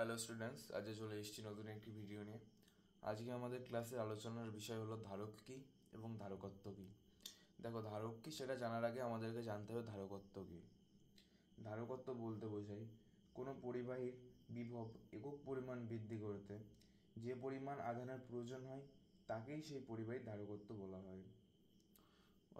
Hello students, আজ চলে এসেছি নতুন একটি ভিডিও নিয়ে। আজকে আমাদের ক্লাসের আলোচনার বিষয় হলো ধারক কী এবং ধারকত্ব কী। দেখো, ধারক কী সেটা জানার আগে আমাদেরকে জানতে হবে ধারকত্ব কী। ধারকত্ব বলতে বোঝায় কোনো পরিবাহীর বিভব একক পরিমাণ বৃদ্ধি করতে যে পরিমাণ আধানের প্রয়োজন হয় তাকেই সেই পরিবাহীর ধারকত্ব বলা হয়।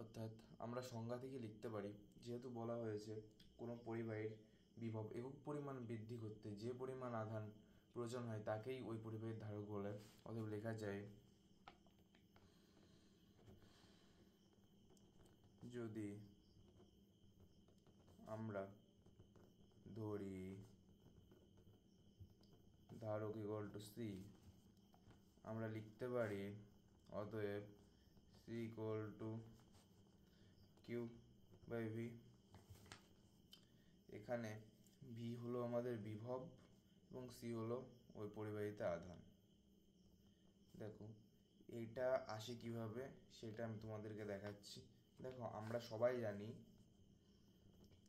অর্থাৎ আমরা সংজ্ঞা থেকে লিখতে পারি, যেহেতু বলা হয়েছে কোনো পরিবাহীর বিভব একক পরিমাণ বৃদ্ধি করতে যে পরিমাণ আধান প্রয়োজন হয় তাকেই ওই পরিবাহীর ধারক বলে। অতএব লেখা যায়, যদি আমরা ধরি ধারক ইকুয়াল টু সি, আমরা লিখতে পারি অতএব C equal to Q by V. এখানে ভি হলো আমাদের বিভব এবং সি হলো ওই পরিবাহীতে আধান। দেখো এইটা আসে কিভাবে সেটা আমি তোমাদেরকে দেখাচ্ছি। দেখো, আমরা সবাই জানি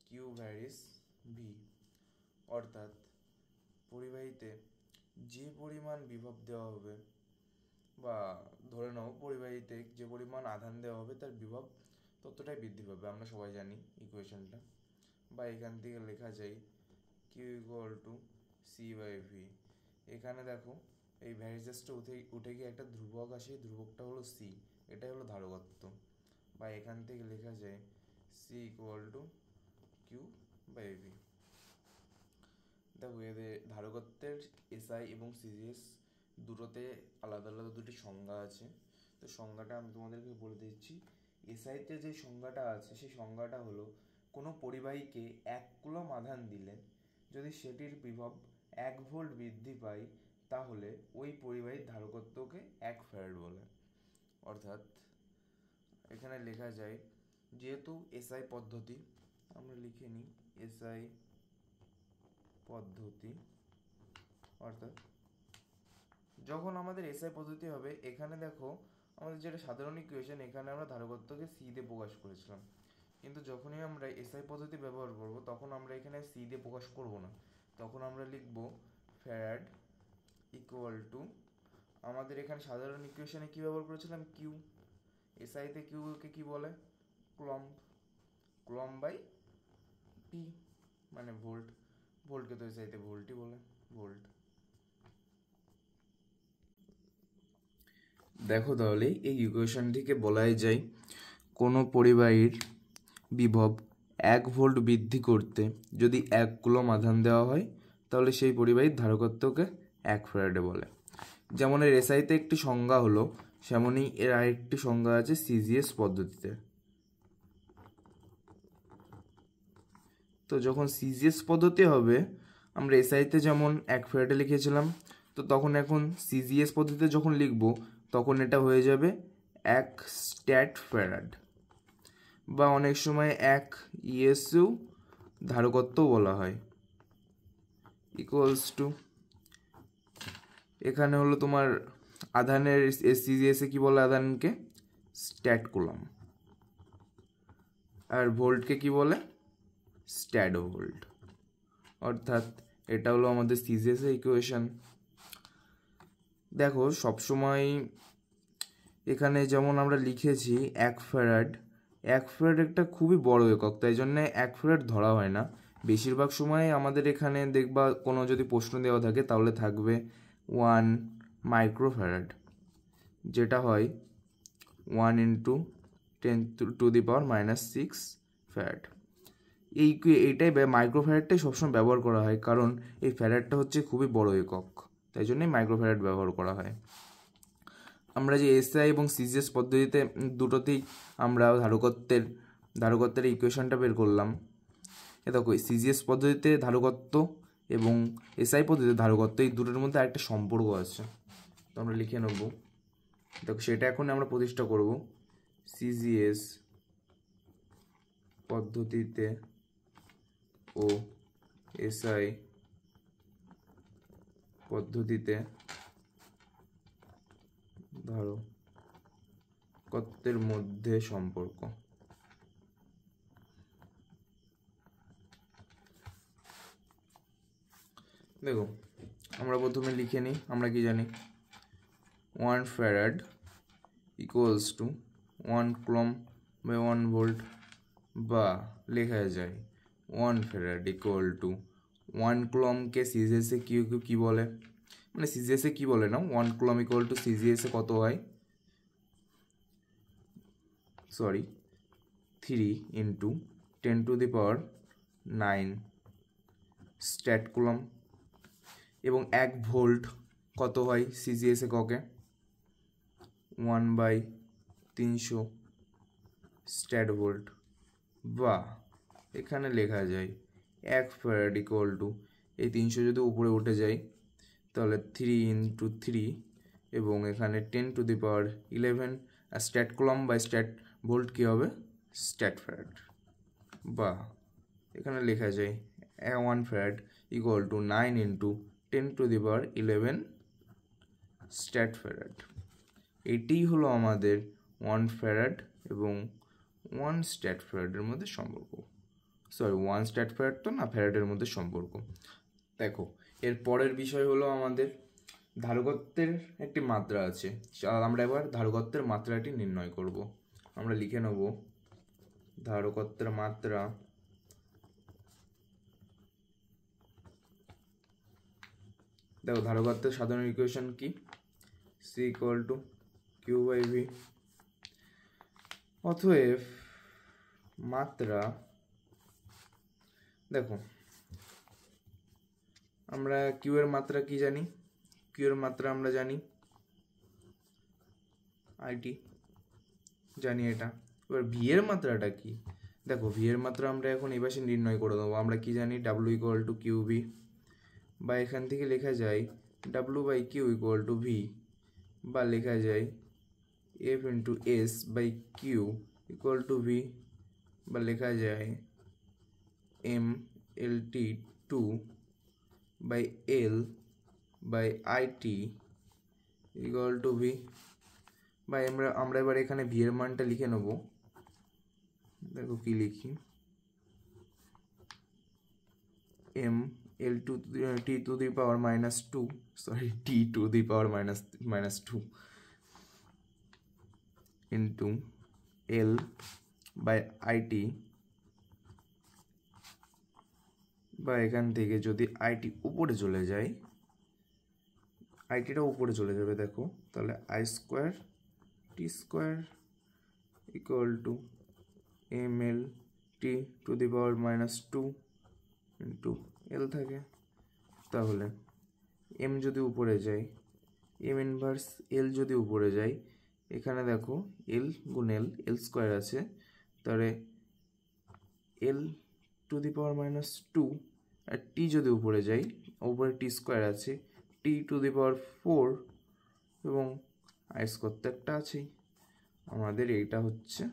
কিউ ভ্যারিস ভি, অর্থাৎ পরিবাহীতে যে পরিমাণ বিভব দেওয়া হবে বা ধরে নাও পরিবাহীতে যে পরিমাণ আধান দেওয়া হবে তার বিভব ততটাই বৃদ্ধি পাবে। আমরা সবাই জানি ইকুয়েশনটা, বা এখান থেকে লেখা যায় Q equal to C by V. এখানে দেখো এই ভ্যারিজেসটা উঠে গিয়ে একটা ধ্রুবক আসে, ধ্রুবকটা হলো সি, এটাই হলো ধারকত্ব। বা এখান থেকে লেখা যায় C equal to Q by V. দেখো, এদের ধারকত্বের এসআই এবং সিজিএস দুটোতে আলাদা আলাদা দুটি সংজ্ঞা আছে। তো সংজ্ঞাটা আমি তোমাদেরকে বলে দিচ্ছি। এসআইতে যে সংজ্ঞাটা আছে সেই সংজ্ঞাটা হলো কোনো পরিবাহীকে 1 কুলম আধান দিলে যদি সেটির বিভব 1 ভোল্ট বৃদ্ধি পায় তাহলে ওই পরিবাহীর ধারকত্বকে 1 ফ্যারাড বলে। অর্থাৎ এখানে লেখা যায়, যেহেতু এসআই পদ্ধতি, আমরা লিখে নিই এসআই পদ্ধতি, অর্থাৎ যখন আমাদের এসআই পদ্ধতি হবে, এখানে দেখো আমাদের যেটা সাধারণ ইকুয়েশন, এখানে আমরা ধারকত্বকে সি দিয়ে প্রকাশ করেছিলাম, কিন্তু যখনই আমরা এসআই পদ্ধতি ব্যবহার করব তখন আমরা এখানে সি দিয়ে প্রকাশ করব না, তখন আমরা লিখব ফ্যারাড ইকুয়াল টু, আমাদের এখানে সাধারণ ইকুয়েশনে কী ব্যবহার করেছিলাম, কিউ। এসআইতে কিউকে কী বলে, কুলম্ব, কুলম্ব বাই টি মানে ভোল্ট, ভোল্টকে তো এসআইতে ভোল্টই বলে, ভোল্ট। দেখো তাহলে এই ইকুয়েশন থেকে বলাই যায় কোনো পরিবাহীর বিভব 1 ভোল্ট বৃদ্ধি করতে যদি 1 কুলম আধান দেওয়া হয় তাহলে সেই পরিবাহীর ধারকত্বকে 1 ফ্যারাডে বলে। যেমন এর এসআইতে একটি সংজ্ঞা হলো, সেমনই এর আরেকটি সংজ্ঞা আছে সিজিএস পদ্ধতিতে। তো যখন সিজিএস পদ্ধতি হবে, আমরা এসআইতে যেমন 1 ফ্যারাডে লিখেছিলাম, তো তখন এখন সিজিএস পদ্ধতিতে যখন লিখব তখন এটা হয়ে যাবে 1 স্ট্যাট ফ্যারাড, বা অনেক সময় 1 ইএসইউ ধারকত্ব বলা হয়, ইকুয়ালস টু, এখানে হলো তোমার আধানের সিজিএসে কি বলে, আধানকে স্ট্যাট কুলম, আর ভোল্টকে কি বলে, স্ট্যাডো ভোল্ট। অর্থাৎ এটা হলো আমাদের সিজিএসের ইকুয়েশন। দেখো সবসময় এখানে যেমন আমরা লিখেছি 1 ফ্যারাড, 1 ফ্যারাড একটা খুবই বড় একক, তাই জন্য 1 ফ্যারাড ধরা হয় না। বেশিরভাগ সময় আমাদের এখানে দেখবা কোনো যদি প্রশ্ন দেওয়া থাকে তাহলে থাকবে 1 মাইক্রো ফ্যারাড, যেটা হয় 1 × 10⁻⁻6 ফ্যারাড। এইটাই মাইক্রো ফ্যারাডটাই সবসময় ব্যবহার করা হয়, কারণ এই ফ্যারাডটা হচ্ছে খুবই বড় একক, তাই জন্যই মাইক্রো ফ্যারাড ব্যবহার করা হয়। আমরা যে এসআই এবং সিজিএস পদ্ধতিতে দুটোতেই আমরা ধারকত্বের ইকুয়েশনটা বের করলাম। এ দেখো, সিজিএস পদ্ধতিতে ধারকত্ব এবং এসআই পদ্ধতিতে ধারকত্ব, এই দুটোর মধ্যে আরেকটা সম্পর্ক আছে, তো আমরা লিখে নেব। দেখো সেটা এখন আমরা প্রতিষ্ঠা করব। সিজিএস পদ্ধতিতে ও এসআই পদ্ধতিতে ধারকত্বের মধ্যে সম্পর্ক। দেখো আমরা প্রথমে লিখে নিই, আমরা কি জানি 1 farad equals to 1 coulomb by 1 volt, বা লেখা যায় 1 ফ্যারাড ইকুয়াল টু 1 কুলম্বকে সিজিএসে কি বলে, মানে সিজিএসে কি বলে না, 1 কুলম্ব ইকুয়াল টু সিজিএসে কত হয়, সরি 3 ইন্টু 10⁹9 স্ট্যাট কুলম্ব, এবং 1 ভোল্ট কত হয় সিজিএস এককে 1/300 স্ট্যাট ভোল্ট, বা এখানে লেখা যায় 1 ফ্যারাড ইকুয়াল টু, এই 300 যদি উপরে উঠে যায় তাহলে 3 ইন্টু 3 এবং এখানে 10⁻11 stat coulomb by stat volt কী হবে স্ট্যাট ফ্যারাড, বা এখানে লেখা যায় 1 farad equal to 9 into 10⁻11 stat farad. এটি হলো আমাদের 1 ফ্যারাড এবং 1 স্ট্যাট ফ্যারাডের মধ্যে সম্পর্ক, সরি 1 স্ট্যাট ফ্যারাড তো না, ফ্যারাডের মধ্যে সম্পর্ক। দেখো এর পরের বিষয় হলো আমাদের ধারকত্বের একটি মাত্রা আছে, আমরা এবার ধারকত্বের মাত্রাটি নির্ণয় করব। আমরা লিখে নেব ধারকত্বের মাত্রা দেখো ধারকত্বের সাধারণ ইকুয়েশন কি, C equal to Q by V. অতএব মাত্রা, দেখো আমরা কিউ এর মাত্রা কি জানি, কিউ এর মাত্রা আমরা জানি আইটি, জানি এটা। এবার ভি এর মাত্রাটা কি, দেখো ভি এর মাত্রা আমরা এখন এই পাশে নির্ণয় করে দেবো। আমরা কি জানি W equal to Q V, বা এখান থেকে লেখা যায় W by Q equal to V, বা লেখা যায় F into S by Q equal to V, বা লেখা যায় M L T 2 by L by I T equal to V. বা আমরা এবার এখানে ভি এর মানটা লিখে নেব। দেখো কি লিখি, M L two T to the power -2, sorry T to the power -2 into L by I T, বা এখান থেকে যদি আইটি উপরে চলে যায়, আইটিটা উপরে চলে যাবে দেখো, তাহলে I square T square equal to M L T to the power -2 into L থাকে। তাহলে এম যদি উপরে যায়, এম ইনভার্স এল যদি উপরে যায়, এখানে দেখো এল গুণ এল স্কোয়ার আছে, তাহলে এল টু দি পাওয়ার -2, আর টি যদি উপরে যায়, উপরে টি স্কোয়ার আছে, টি টু দি পাওয়ার 4, এবং আই স্কোয়ার তো একটা আছেই। আমাদের এইটা হচ্ছে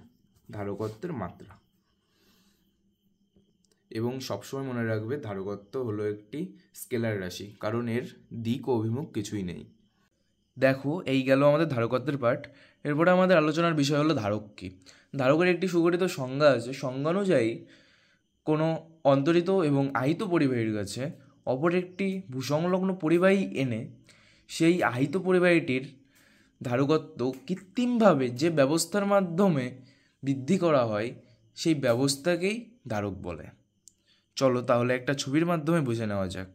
ধারকত্বের মাত্রা। এবং সবসময় মনে রাখবে ধারকত্ব হলো একটি স্কেলার রাশি, কারণ এর দিক ও অভিমুখ কিছুই নেই। দেখো এই গেল আমাদের ধারকত্বের পার্ট। এরপরে আমাদের আলোচনার বিষয় হলো ধারক কী। ধারকের একটি সুগঠিত সংজ্ঞা আছে। সংজ্ঞা অনুযায়ী কোনো অন্তরিত এবং আহিত পরিবাহীর কাছে অপর একটি ভূসংলগ্ন পরিবাহী এনে সেই আহিত পরিবাহীটির ধারকত্ব কৃত্রিমভাবে যে ব্যবস্থার মাধ্যমে বৃদ্ধি করা হয় সেই ব্যবস্থাকেই ধারক বলে। চলো তাহলে একটা ছবির মাধ্যমে বুঝে নেওয়া যাক।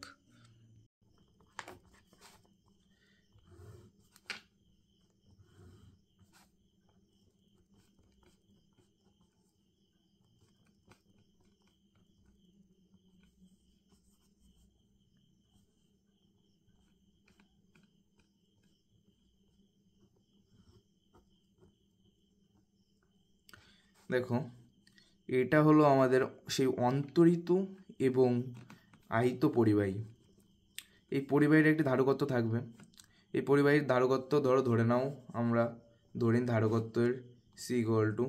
দেখো এটা হলো আমাদের সেই অন্তরিত এবং আহিত পরিবাহী। এই পরিবাহীর একটি ধারকত্ব থাকবে। এই পরিবাহীর ধারকত্ব ধরে নাও, আমরা ধরে নিই ধারকত্বের C equal to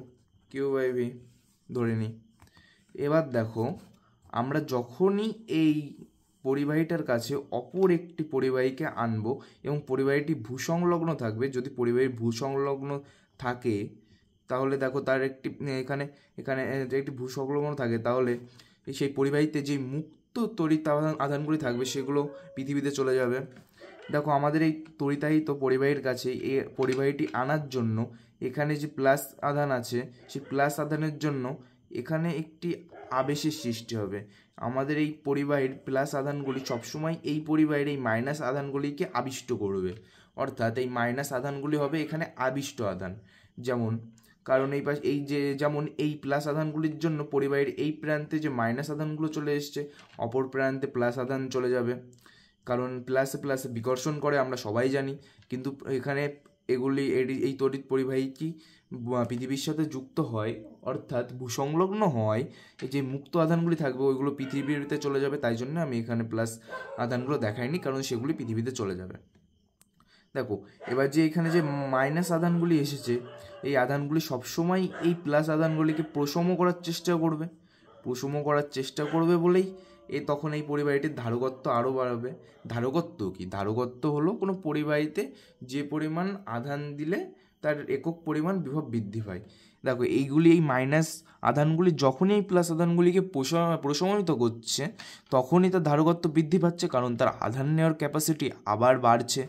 Q by V ধরে নিই। এবার দেখো আমরা যখনই এই পরিবাহীটার কাছে অপর একটি পরিবাহীকে আনবো এবং পরিবাহীটি ভূসংলগ্ন থাকবে, যদি পরিবাহী ভূসংলগ্ন থাকে তাহলে দেখো তার একটি এখানে একটি ভূসংলগ্ন থাকে, তাহলে সেই পরিবাহীতে যে মুক্ত তড়িৎ আধানগুলি থাকবে সেগুলো পৃথিবীতে চলে যাবে। দেখো আমাদের এই তড়িতাহিত পরিবাহীর কাছে এই পরিবাহীটি আনার জন্য এখানে যে প্লাস আধান আছে সেই প্লাস আধানের জন্য এখানে একটি আবেশের সৃষ্টি হবে। আমাদের এই পরিবাহীর প্লাস আধানগুলি সবসময় এই পরিবাহীর এই মাইনাস আধানগুলিকে আবিষ্ট করবে, অর্থাৎ এই মাইনাস আধানগুলি হবে এখানে আবিষ্ট আধান। যেমন কারণ যেমন এই প্লাস আধানগুলির জন্য পরিবাহীর এই প্রান্তে যে মাইনাস আধানগুলো চলে এসছে অপর প্রান্তে প্লাস আধান চলে যাবে, কারণ প্লাসে প্লাসে বিকর্ষণ করে আমরা সবাই জানি। কিন্তু এখানে এই তড়িৎ পরিবাহী কি পৃথিবীর সাথে যুক্ত হয়, অর্থাৎ ভূসংলগ্ন হয়, এই যে মুক্ত আধানগুলি থাকবে ওইগুলো পৃথিবীতে চলে যাবে। তাই জন্য আমি এখানে প্লাস আধানগুলো দেখাইনি, কারণ সেগুলি পৃথিবীতে চলে যাবে। দেখো এবার যে এখানে যে মাইনাস আধানগুলি এসেছে এই আধানগুলি সবসময় এই প্লাস আধানগুলিকে প্রশম করার চেষ্টা করবে বলেই তখন এই পরিবাহীটির ধারকত্ব আরও বাড়বে। ধারকত্ব কি? ধারকত্ব হলো কোনো পরিবাহীতে যে পরিমাণ আধান দিলে তার একক পরিমাণ বিভব বৃদ্ধি পায়। দেখো এই মাইনাস আধানগুলি যখনই এই প্লাস আধানগুলিকে প্রশমিত করছে তখনই তার ধারকত্ব বৃদ্ধি পাচ্ছে, কারণ তার আধান নেওয়ার ক্যাপাসিটি আবার বাড়ছে,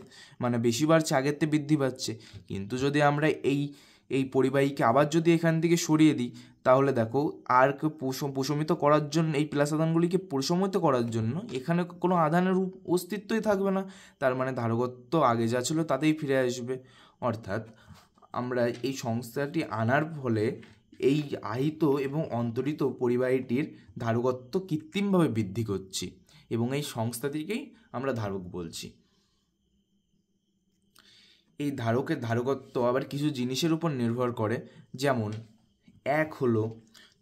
মানে বেশি বাড়ছে, আগের থেকে বৃদ্ধি পাচ্ছে। কিন্তু যদি আমরা এই পরিবাহীকে আবার যদি এখান থেকে সরিয়ে দিই তাহলে দেখো আর প্রশমিত করার জন্য এই প্লাস আধানগুলিকে প্রশমিত করার জন্য এখানে কোনো আধানের অস্তিত্বই থাকবে না। তার মানে ধারকত্ব আগে যা ছিল তাতেই ফিরে আসবে। অর্থাৎ আমরা এই সংস্থাটি আনার ফলে এই আহিত এবং অন্তরিত পরিবাহীটির ধারকত্ব কৃত্রিমভাবে বৃদ্ধি করছি এবং এই সংস্থাটিকেই আমরা ধারক বলছি। এই ধারকের ধারকত্ব আবার কিছু জিনিসের উপর নির্ভর করে। যেমন এক হলো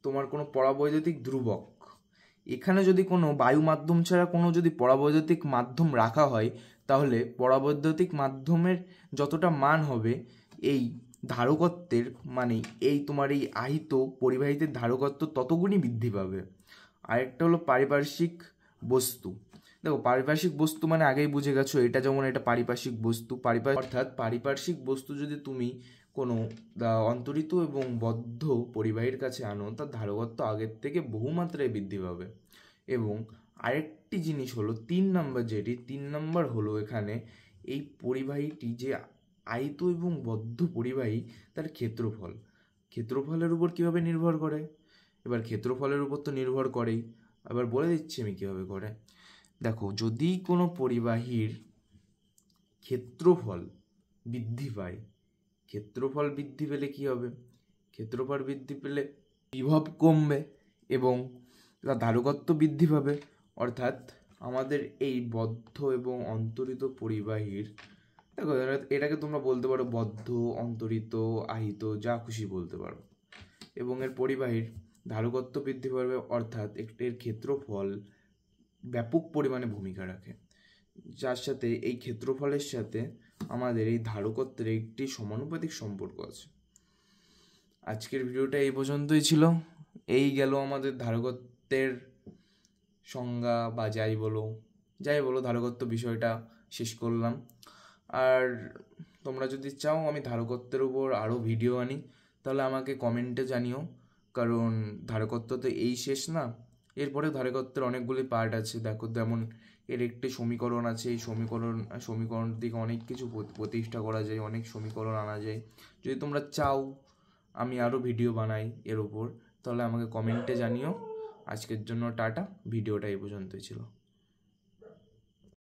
তোমার কোনো পরাবৈদ্যুতিক ধ্রুবক। এখানে যদি কোনো বায়ু মাধ্যম ছাড়া কোনো যদি পরাবৈদ্যুতিক মাধ্যম রাখা হয় তাহলে পরাবৈদ্যুতিক মাধ্যমের যতটা মান হবে এই ধারকত্বের মানে তোমার এই আহিত পরিবাহীদের ধারকত্ব ততগুণই বৃদ্ধি পাবে। আরেকটা হলো পারিপার্শ্বিক বস্তু। দেখো পারিপার্শ্বিক বস্তু মানে আগেই বুঝে গেছো, এটা যেমন এটা পারিপার্শ্বিক বস্তু। অর্থাৎ পারিপার্শ্বিক বস্তু যদি তুমি কোনো অন্তরিত এবং বদ্ধ পরিবাহীর কাছে আনো তার ধারকত্ব আগের থেকে বহুমাত্রায় বৃদ্ধি পাবে। এবং আরেকটি জিনিস হলো 3 নম্বর হলো এখানে এই পরিবাহীটি যে আহিত এবং বদ্ধ পরিবাহী তার ক্ষেত্রফলের উপর কীভাবে নির্ভর করে। এবার ক্ষেত্রফলের উপর তো নির্ভর করেই, এবার বলে দিচ্ছি আমি কীভাবে করে। দেখো যদি কোনো পরিবাহীর ক্ষেত্রফল বৃদ্ধি পায়, ক্ষেত্রফল বৃদ্ধি পেলে কী হবে? ক্ষেত্রফল বৃদ্ধি পেলে বিভব কমবে এবং তার ধারকত্ব বৃদ্ধি পাবে। অর্থাৎ আমাদের এই বদ্ধ এবং অন্তরিত পরিবাহীর, দেখো এটাকে তোমরা বলতে পারো বদ্ধ, অন্তরিত, আহিত, যা খুশি বলতে পারো, এবং এর পরিবাহীর ধারকত্ব বৃদ্ধি পাবে, অর্থাৎ এর ক্ষেত্রফল ব্যাপক পরিমাণে ভূমিকা রাখে, যার সাথে এই ক্ষেত্রফলের সাথে আমাদের এই ধারকত্বের একটি সমানুপাতিক সম্পর্ক আছে। আজকের ভিডিওটা এই পর্যন্তই ছিল। এই গেল আমাদের ধারকত্বের সংজ্ঞা বা যাই বলো ধারকত্ব বিষয়টা শেষ করলাম। আর তোমরা যদি চাও আমি ধারকত্বের উপর আরও ভিডিও আনি তাহলে আমাকে কমেন্টে জানিও, কারণ ধারকত্ব তো এই শেষ না, এরপরে ধারকত্বের অনেকগুলি পার্ট আছে। দেখো যেমন এর একটি সমীকরণ আছে, এই সমীকরণ থেকে অনেক কিছু প্রতিষ্ঠা করা যায়, অনেক সমীকরণ আনা যায়। যদি তোমরা চাও আমি আরও ভিডিও বানাই এর উপর তাহলে আমাকে কমেন্টে জানিও। আজকের জন্য টাটা, ভিডিওটা এই পর্যন্তই ছিল।